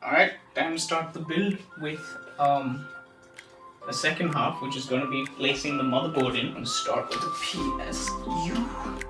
Alright, time to start the build with the second half, which is going to be placing the motherboard in. I'm going to start with the PSU.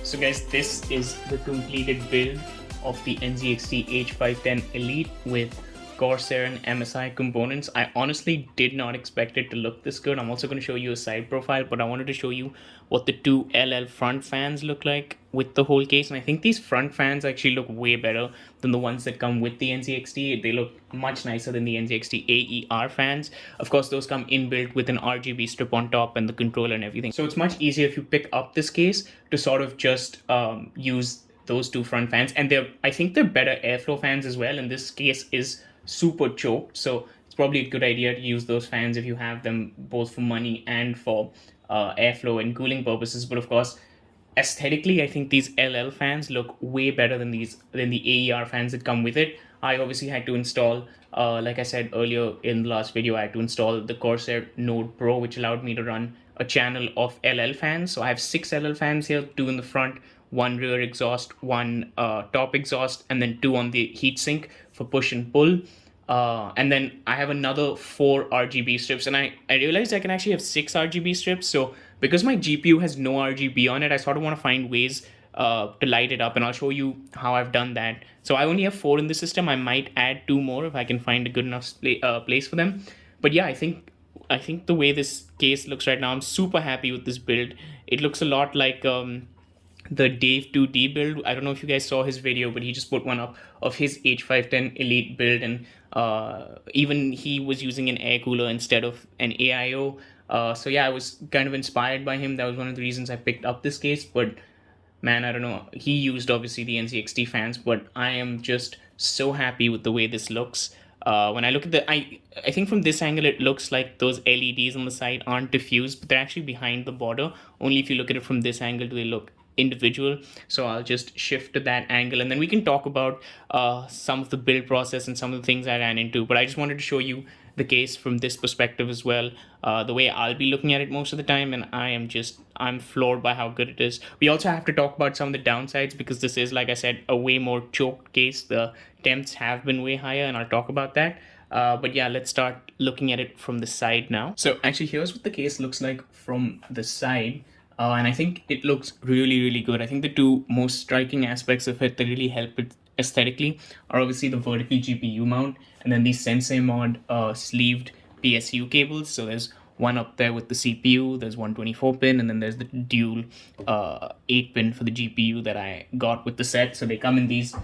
So guys, this is the completed build of the NZXT H510 Elite with Corsair and MSI components. I honestly did not expect it to look this good. I'm also going to show you a side profile, but I wanted to show you what the two LL front fans look like with the whole case. And I think these front fans actually look way better than the ones that come with the NZXT. They look much nicer than the NZXT AER fans. Of course, those come inbuilt with an RGB strip on top and the controller and everything. So it's much easier if you pick up this case to sort of just use those two front fans. And I think they're better airflow fans as well. And this case is super choked, so it's probably a good idea to use those fans if you have them, both for money and for airflow and cooling purposes. But of course, aesthetically, I think these LL fans look way better than the AER fans that come with it. I obviously had to install, like I said earlier in the last video, I had to install the Corsair Node Pro, which allowed me to run a channel of LL fans. So I have 6 LL fans here, 2 in the front, 1 rear exhaust, 1 top exhaust, and then 2 on the heatsink for push and pull. And then I have another 4 RGB strips, and I realized I can actually have 6 RGB strips. So because my GPU has no RGB on it, I sort of want to find ways to light it up, and I'll show you how I've done that. So I only have 4 in the system. I might add 2 more if I can find a good enough place for them. But yeah, I think the way this case looks right now, I'm super happy with this build. It looks a lot like the Dave 2D build. I don't know if you guys saw his video, but he just put one up of his H510 Elite build, and even he was using an air cooler instead of an AIO. So yeah, I was kind of inspired by him. That was one of the reasons I picked up this case. But man, I don't know. He used obviously the NZXT fans, but I am just so happy with the way this looks. When I look at I think from this angle it looks like those LEDs on the side aren't diffused, but they're actually behind the border. Only if you look at it from this angle do they look individual. So I'll just shift to that angle, and then we can talk about some of the build process and some of the things I ran into. But I just wanted to show you the case from this perspective as well, the way I'll be looking at it most of the time, and I'm floored by how good it is. We also have to talk about some of the downsides, because this is, like I said, a way more choked case. The temps have been way higher, and I'll talk about that. But yeah, let's start looking at it from the side now. So actually, here's what the case looks like from the side. And I think it looks really, really good. I think the two most striking aspects of it that really help it aesthetically are obviously the vertical GPU mount, and then these Sensei Mod sleeved PSU cables. So there's one up there with the CPU, there's 124 pin, and then there's the dual 8 pin for the GPU that I got with the set. So they come in these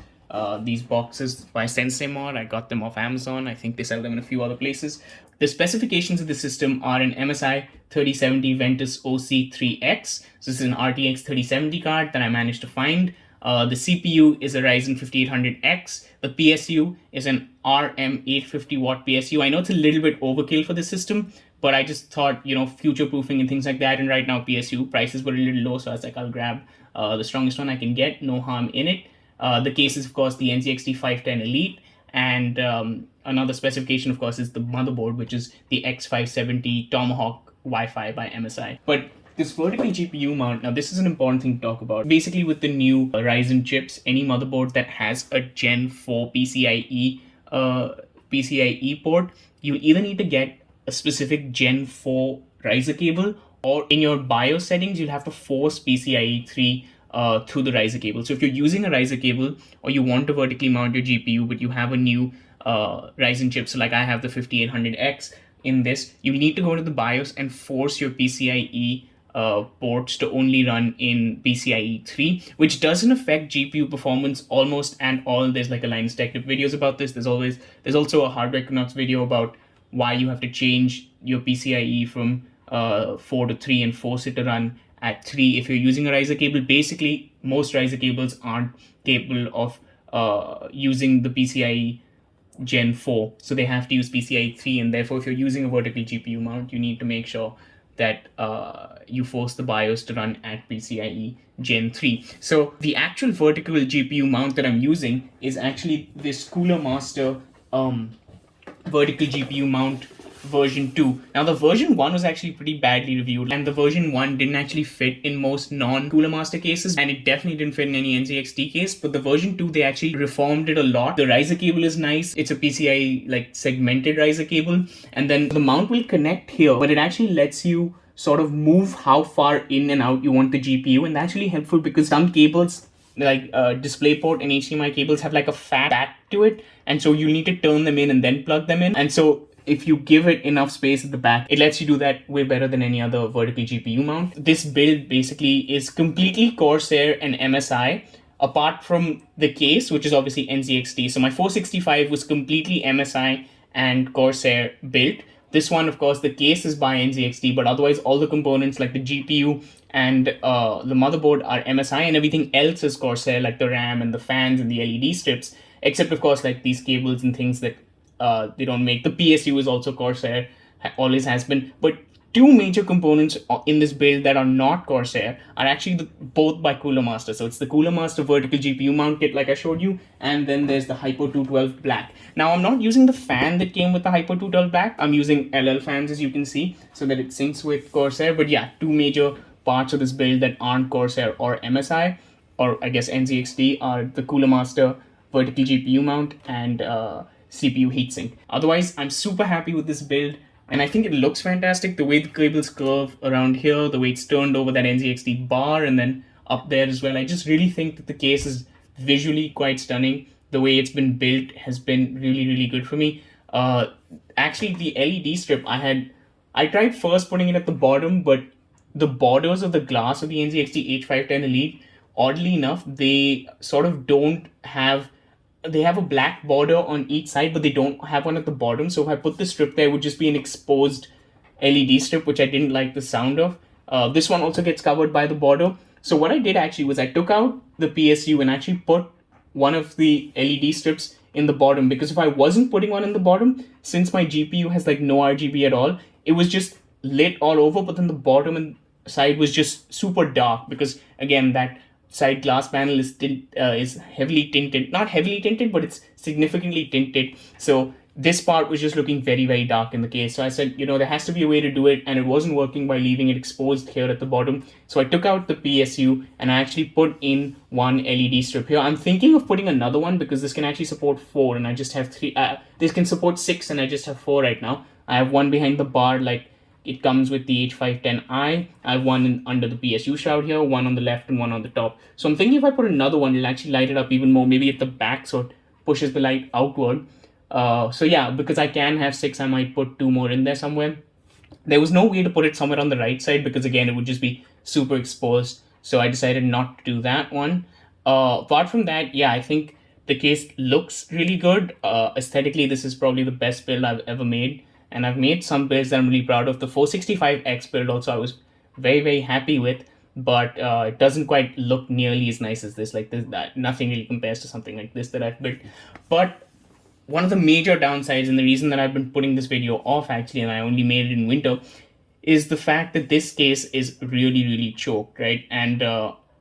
boxes by Sensei Mod. I got them off Amazon. I think they sell them in a few other places. The specifications of the system are an MSI 3070 Ventus OC3X. So this is an RTX 3070 card that I managed to find. The CPU is a Ryzen 5800X. The PSU is an RM850 watt PSU. I know it's a little bit overkill for the system, but I just thought, future proofing and things like that. And right now PSU prices were a little low, so I was like, I'll grab the strongest one I can get. No harm in it. The case is, of course, the NZXT H510 Elite. And another specification, of course, is the motherboard, which is the X570 Tomahawk Wi-Fi by MSI. But this vertical GPU mount, now this is an important thing to talk about. Basically, with the new Ryzen chips, any motherboard that has a Gen 4 PCIe port, you either need to get a specific Gen 4 riser cable, or in your BIOS settings, you'll have to force PCIe 3 through the riser cable. So if you're using a riser cable, or you want to vertically mount your GPU, but you have a new Ryzen chip, so like I have the 5800X in this, you need to go to the BIOS and force your PCIe ports to only run in PCIe 3, which doesn't affect GPU performance almost at all. There's like a Linus Tech Tip videos about this. There's also a Hardware Canucks video about why you have to change your PCIe from 4 to 3 and force it to run at 3 if you're using a riser cable. Basically, most riser cables aren't capable of using the PCIe Gen 4, so they have to use PCIe 3, and therefore if you're using a vertical GPU mount, you need to make sure that you force the BIOS to run at PCIe Gen 3. So the actual vertical GPU mount that I'm using is actually this Cooler Master vertical GPU mount version 2. Now the version 1 was actually pretty badly reviewed, and the version 1 didn't actually fit in most non-Cooler Master cases, and it definitely didn't fit in any NZXT case. But the version 2, they actually reformed it a lot. The riser cable is nice. It's a PCIe like segmented riser cable, and then the mount will connect here, but it actually lets you sort of move how far in and out you want the GPU, and that's really helpful because some cables like DisplayPort and HDMI cables have like a fat back to it, and so you need to turn them in and then plug them in. And so if you give it enough space at the back, it lets you do that way better than any other vertical GPU mount. This build basically is completely Corsair and MSI, apart from the case, which is obviously NZXT. So my 465 was completely MSI and Corsair built. This one, of course, the case is by NZXT, but otherwise all the components like the GPU and the motherboard are MSI, and everything else is Corsair, like the RAM and the fans and the LED strips, except of course like these cables and things that they don't make. The PSU is also Corsair, always has been. But two major components in this build that are not Corsair are actually both by Cooler Master. So it's the Cooler Master vertical GPU mount kit like I showed you, and then there's the Hypo 212 Black. Now I'm not using the fan that came with the Hypo 212 Black. I'm using LL fans, as you can see, so that it syncs with Corsair. But yeah, two major parts of this build that aren't Corsair or MSI, or I guess NZXT, are the Cooler Master vertical GPU mount and CPU heatsink. Otherwise, I'm super happy with this build, and I think it looks fantastic. The way the cables curve around here, the way it's turned over that NZXT bar, and then up there as well. I just really think that the case is visually quite stunning. The way it's been built has been really, really good for me. Actually, the LED strip, I tried first putting it at the bottom, but the borders of the glass of the NZXT H510 Elite oddly enough, they sort of don't have, they have a black border on each side, but they don't have one at the bottom. So if I put the strip there, it would just be an exposed LED strip, which I didn't like the sound of. This one also gets covered by the border. So what I did actually was I took out the PSU and actually put one of the LED strips in the bottom, because if I wasn't putting one in the bottom, since my GPU has like no RGB at all, it was just lit all over, but then the bottom and side was just super dark, because again, that side glass panel is heavily tinted, not heavily tinted, but it's significantly tinted. So this part was just looking very, very dark in the case. So I said, there has to be a way to do it, and it wasn't working by leaving it exposed here at the bottom. So I took out the PSU and I actually put in one LED strip here. I'm thinking of putting another one because this can actually support 4, and I just have 3. This can support 6, and I just have 4 right now. I have one behind the bar, like it comes with the H510i. I have one under the PSU shroud here, one on the left and one on the top. So I'm thinking if I put another one, it'll actually light it up even more, maybe at the back, so it pushes the light outward. So yeah, because I can have 6, I might put 2 more in there somewhere. There was no way to put it somewhere on the right side because again, it would just be super exposed. So I decided not to do that one. Apart from that, yeah, I think the case looks really good. Aesthetically, this is probably the best build I've ever made. And I've made some builds that I'm really proud of. The 465X build also I was very, very happy with, but it doesn't quite look nearly as nice as this. Like this, nothing really compares to something like this that I've built. But one of the major downsides, and the reason that I've been putting this video off actually, and I only made it in winter, is the fact that this case is really, really choked, right? And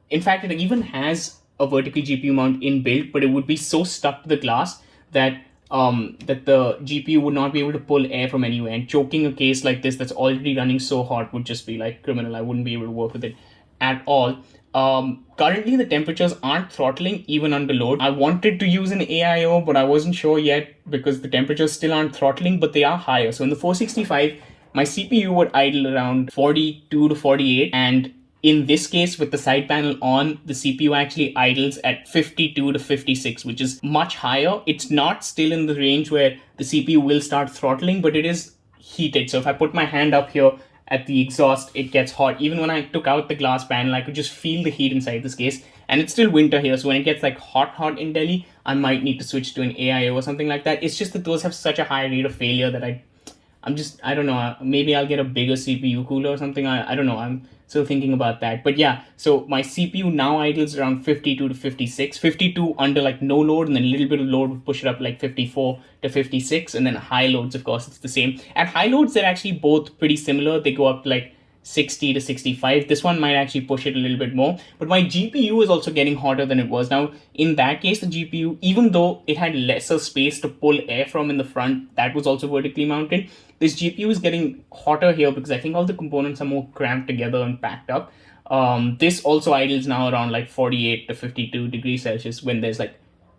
in fact, it even has a vertical GPU mount inbuilt, but it would be so stuck to the glass that that the GPU would not be able to pull air from anywhere, and choking a case like this that's already running so hot would just be like criminal. I wouldn't be able to work with it at all. Currently the temperatures aren't throttling even under load. I wanted to use an AIO, but I wasn't sure yet because the temperatures still aren't throttling, but they are higher. So in the 465, my CPU would idle around 42 to 48, and in this case, with the side panel on, the CPU actually idles at 52 to 56, which is much higher. It's not still in the range where the CPU will start throttling, but it is heated. So if I put my hand up here at the exhaust, it gets hot. Even when I took out the glass panel, I could just feel the heat inside this case. And it's still winter here, so when it gets like hot in Delhi, I might need to switch to an AIO or something like that. It's just that those have such a high rate of failure that I don't know, maybe I'll get a bigger CPU cooler or something. I don't know, I'm still thinking about that. But yeah, so my CPU now idles around 52 to 56, 52 under like no load, and then a little bit of load would push it up like 54 to 56, and then high loads, of course, it's the same. At high loads, they're actually both pretty similar. They go up to like 60 to 65. This one might actually push it a little bit more, but my GPU is also getting hotter than it was. Now, in that case, the GPU, even though it had lesser space to pull air from in the front, that was also vertically mounted, this GPU is getting hotter here because I think all the components are more cramped together and packed up. This also idles now around like 48 to 52 degrees Celsius when there's like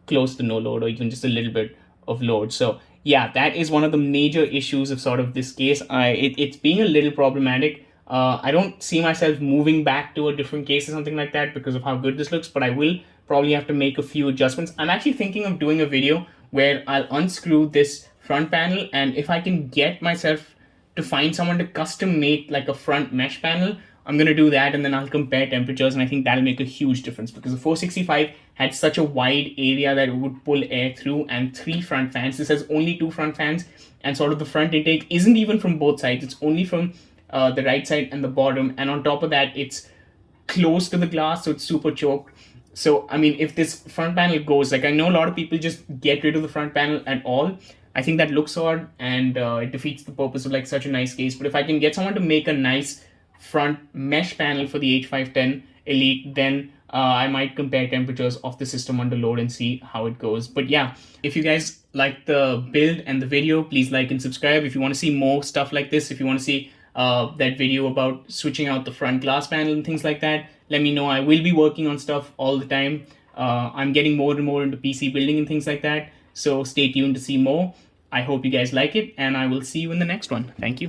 close to no load or even just a little bit of load. So yeah, that is one of the major issues of sort of this case. It's being a little problematic. I don't see myself moving back to a different case or something like that because of how good this looks, but I will probably have to make a few adjustments. I'm actually thinking of doing a video where I'll unscrew this front panel, and if I can get myself to find someone to custom make like a front mesh panel, I'm going to do that, and then I'll compare temperatures, and I think that'll make a huge difference because the 465 had such a wide area that it would pull air through, and 3 front fans. This has only 2 front fans, and sort of the front intake isn't even from both sides. It's only from the right side and the bottom, and on top of that, it's close to the glass, so it's super choked. So, I mean, if this front panel goes, like I know a lot of people just get rid of the front panel at all. I think that looks odd, and it defeats the purpose of like such a nice case. But if I can get someone to make a nice front mesh panel for the H510 Elite, then I might compare temperatures of the system under load and see how it goes. But yeah, if you guys like the build and the video, please like and subscribe. If you want to see more stuff like this, if you want to see that video about switching out the front glass panel and things like that, let me know. I will be working on stuff all the time. I'm getting more and more into PC building and things like that. So stay tuned to see more. I hope you guys like it, and I will see you in the next one. Thank you.